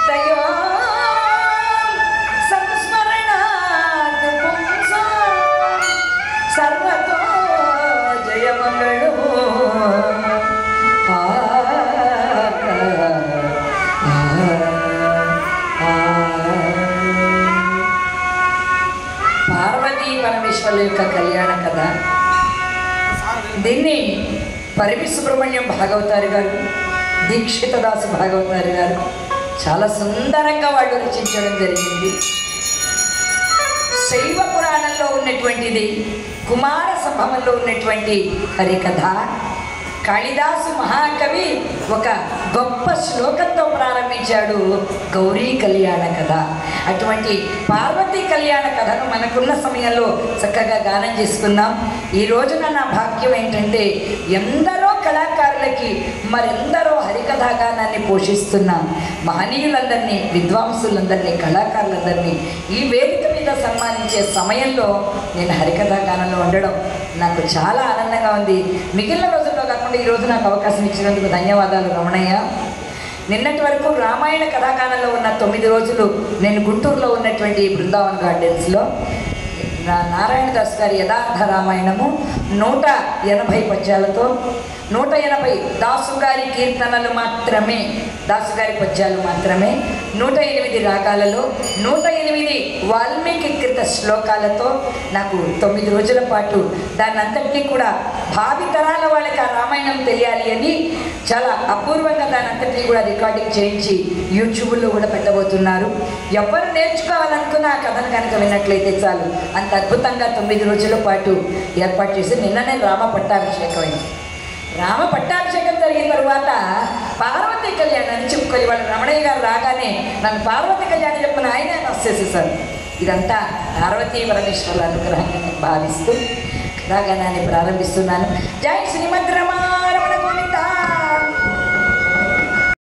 తయో సంస్మరణాత్ పుంసా సర్వతో జయమంగళో. పార్వతీ పరమేశ్వరుల యొక్క కళ్యాణ కథ. దీన్ని పరివి సుబ్రహ్మణ్యం భాగవతారి గారు, దీక్షితదాసు భాగవతారి గారు చాలా సుందరంగా వాళ్ళు రచించడం జరిగింది. శైవ పురాణంలో ఉన్నటువంటిది, కుమార సంభవంలో ఉన్నటువంటి హరికథ. కాళిదాసు మహాకవి ఒక గొప్ప శ్లోకంతో ప్రారంభించాడు గౌరీ కళ్యాణ కథ. అటువంటి పార్వతీ కళ్యాణ కథను మనకున్న సమయంలో చక్కగా గానం చేసుకుందాం. ఈ రోజున నా భాగ్యం ఏంటంటే ఎందరో కళాకారులకి మరెందరో హరికథా గానాన్ని పోషిస్తున్న మహనీయులందరినీ, విద్వాంసులందరినీ, కళాకారులందరినీ ఈ వేదిక మీద సన్మానించే సమయంలో నేను హరికథా గానంలో ఉండడం నాకు చాలా ఆనందంగా ఉంది. మిగిలిన రోజుల్లో కాకుండా ఈరోజు నాకు అవకాశం ఇచ్చినందుకు ధన్యవాదాలు రమణయ్య. నిన్నటి వరకు రామాయణ కథాగానంలో ఉన్న 9 రోజులు నేను గుంటూరులో ఉన్నటువంటి బృందావన్ గార్డెన్స్లో నారాయణదాస్ గారి యథార్థ రామాయణము 180 పద్యాలతో, 180 దాసుగారి కీర్తనలు మాత్రమే, దాసుగారి పద్యాలు మాత్రమే, 108 రాగాలలో 108 వాల్మీకి కృత శ్లోకాలతో నాకు 9 రోజుల పాటు దాన్నంతటినీ కూడా భావితరాల వాళ్ళకి ఆ రామాయణం తెలియాలి అని చాలా అపూర్వంగా దానంతటినీ కూడా రికార్డింగ్ చేయించి యూట్యూబ్లో కూడా పెట్టబోతున్నారు. ఎవరు నేర్చుకోవాలనుకున్న ఆ కథను కనుక విన్నట్లయితే చాలు, అంత అద్భుతంగా 9 రోజుల పాటు ఏర్పాటు చేసి నిన్ననే రామ పట్టాభిషేకం అయింది. రామ పట్టాభిషేకం జరిగిన తర్వాత పార్వతీ కళ్యాణాన్ని చెప్పుకొని వాళ్ళు రమణయ్య గారు రాగానే నన్ను పార్వతీ కళ్యాణం చెప్పుకుని ఆయన వచ్చేసేసారు. ఇదంతా పార్వతీ పరమేశ్వరుల అనుగ్రహంగా భావిస్తూ కథాగానాన్ని ప్రారంభిస్తున్నాను. జై శ్రీమద్